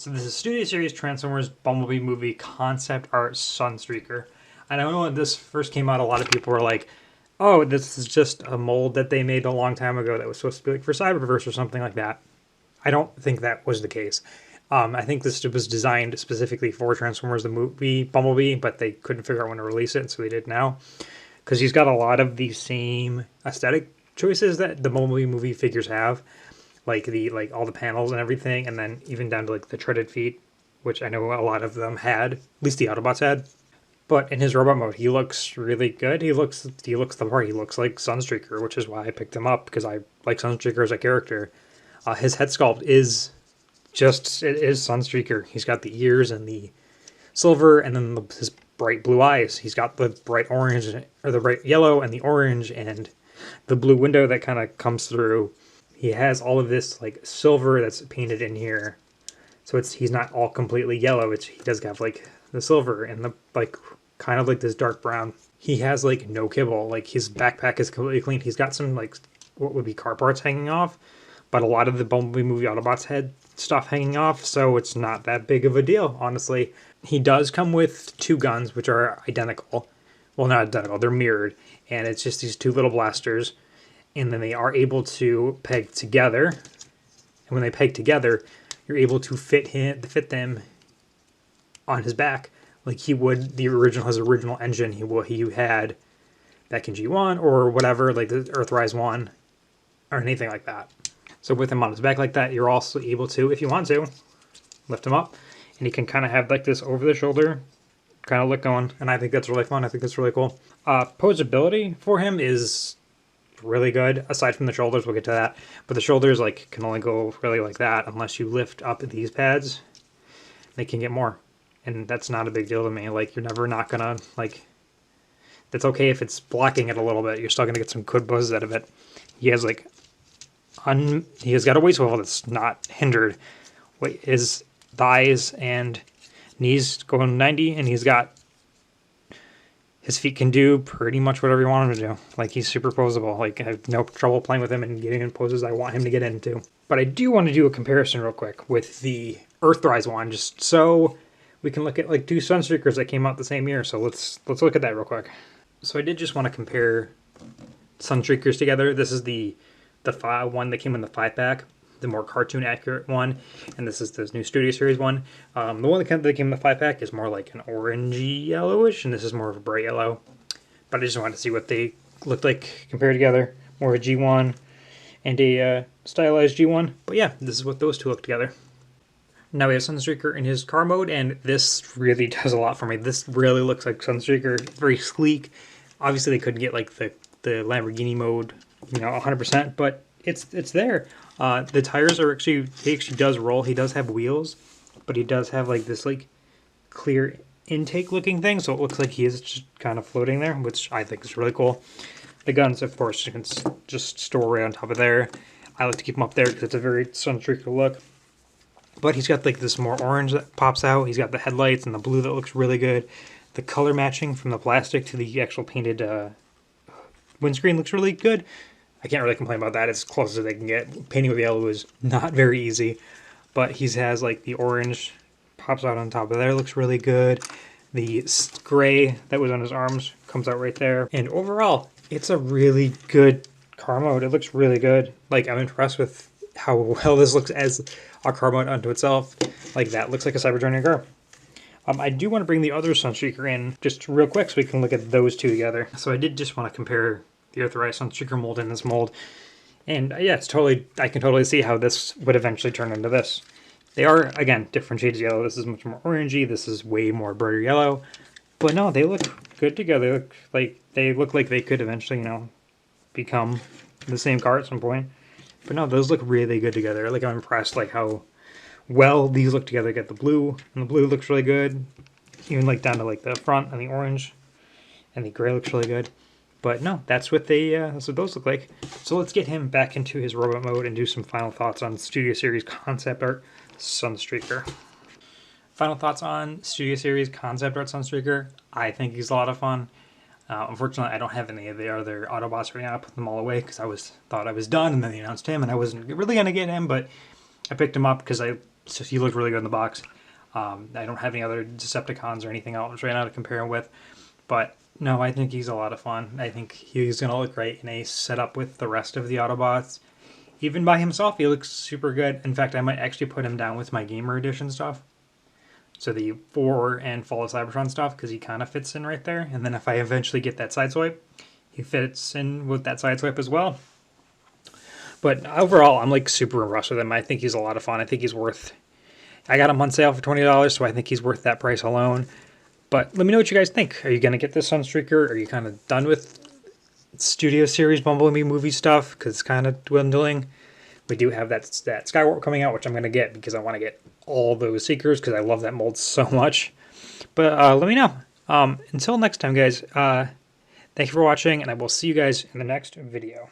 So this is Studio Series Transformers Bumblebee movie concept art Sunstreaker. And I know when this first came out, a lot of people were like, oh, this is just a mold that they made a long time ago that was supposed to be like for Cyberverse or something like that. I don't think that was the case. I think this was designed specifically for Transformers the movie Bumblebee, but they couldn't figure out when to release it, so they did now. Because he's got a lot of the same aesthetic choices that the Bumblebee movie figures have, like all the panels and everything, and then even down to like the treaded feet, which I know a lot of them had, at least the Autobots had. But in his robot mode, he looks really good. He looks the part. He looks like Sunstreaker, which is why I picked him up, because I like Sunstreaker as a character. His head sculpt is it is Sunstreaker. He's got the ears and the silver, and then his bright blue eyes. He's got the bright orange, or the bright yellow, and the orange, and the blue window that kind of comes through. He has all of this like silver that's painted in here, so he's not all completely yellow. He does have like the silver and the like kind of like this dark brown. He has like no kibble. Like his backpack is completely clean. He's got some like what would be car parts hanging off, but a lot of the Bumblebee movie Autobots had stuff hanging off, so it's not that big of a deal, honestly. He does come with two guns, which are identical. Well, not identical, they're mirrored, and it's just these two little blasters, and then they are able to peg together, and when they peg together, you're able to fit them on his back, like he would his original engine he had back in G1, or whatever, like the Earthrise 1, or anything like that. So with him on his back like that, you're also able to, if you want to, lift him up. And he can kind of have like this over the shoulder kind of look going. And I think that's really fun. I think that's really cool. Posability for him is really good. Aside from the shoulders, we'll get to that. But the shoulders like can only go really like that unless you lift up these pads. They can get more. And that's not a big deal to me. Like, you're never not going to, like, that's okay if it's blocking it a little bit. You're still going to get some good buzz out of it. He has like he has got a waist swivel that's not hindered. His thighs and knees going 90, and he's got his feet can do pretty much whatever you want him to do. Like, he's super posable. Like, I have no trouble playing with him and getting in poses I want him to get into. But I do want to do a comparison real quick with the Earthrise one, just so we can look at like two Sunstreakers that came out the same year. So let's look at that real quick. So I did just want to compare Sunstreakers together. This is the one that came in the 5-pack, the more cartoon accurate one, and this is this new Studio Series one. The one that came in the 5-pack is more like an orangey yellowish, and this is more of a bright yellow. But I just wanted to see what they looked like compared together. More of a G1 and a stylized G1. But yeah, this is what those two look together. Now we have Sunstreaker in his car mode, and this really does a lot for me. This really looks like Sunstreaker, very sleek. Obviously they couldn't get like the Lamborghini mode, 100%, but it's there. The tires are he actually does roll. He does have wheels, but he does have like this like clear intake looking thing, so it looks like he is just kind of floating there, which I think is really cool. The guns, of course, you can just store right on top of there. I like to keep them up there because it's a very Sunstreaker look. But he's got like this more orange that pops out. He's got the headlights and the blue that looks really good. The color matching from the plastic to the actual painted windscreen looks really good. I can't really complain about that. It's as close as they can get. Painting with yellow is not very easy. But he has like the orange pops out on top of there. Looks really good. The gray that was on his arms comes out right there. And overall, it's a really good car mode. It looks really good. Like, I'm impressed with how well this looks as a car mode unto itself. Like, that looks like a Cybertronian car. I do want to bring the other Sunstreaker in just real quick so we can look at those two together. So I did just want to compare the Earthrise Sunstreaker mold and this mold. And yeah, I can totally see how this would eventually turn into this. They are, again, different shades of yellow. This is much more orangey. This is way more brighter yellow. But no, they look good together. They look like they could eventually, become the same car at some point. But no, those look really good together. Like, I'm impressed, like, how well these look together. Get the blue, and the blue looks really good. Even, like, down to, like, the front and the orange. And the gray looks really good. But no, that's what those look like. So let's get him back into his robot mode and do some final thoughts on Studio Series concept art Sunstreaker. Final thoughts on Studio Series concept art Sunstreaker. I think he's a lot of fun. Unfortunately, I don't have any of the other Autobots right now. I put them all away because thought I was done, and then they announced him, and I wasn't really going to get him, but I picked him up because I So he looked really good in the box. I don't have any other Decepticons or anything else right now to compare him with. But no, I think he's a lot of fun. I think he's going to look great in a setup with the rest of the Autobots. Even by himself, he looks super good. In fact, I might actually put him down with my Gamer Edition stuff. So the 4 and Fall of Cybertron stuff, because he kind of fits in right there. And then if I eventually get that Sideswipe, he fits in with that Sideswipe as well. But overall, I'm like super impressed with him. I think he's a lot of fun. I think he's worth... I got him on sale for $20, so I think he's worth that price alone. But let me know what you guys think. Are you going to get this Sunstreaker? Are you kind of done with Studio Series Bumblebee movie stuff? Because it's kind of dwindling. We do have that Skywarp coming out, which I'm going to get because I want to get all those Seekers because I love that mold so much. But let me know. Until next time, guys, thank you for watching, and I will see you guys in the next video.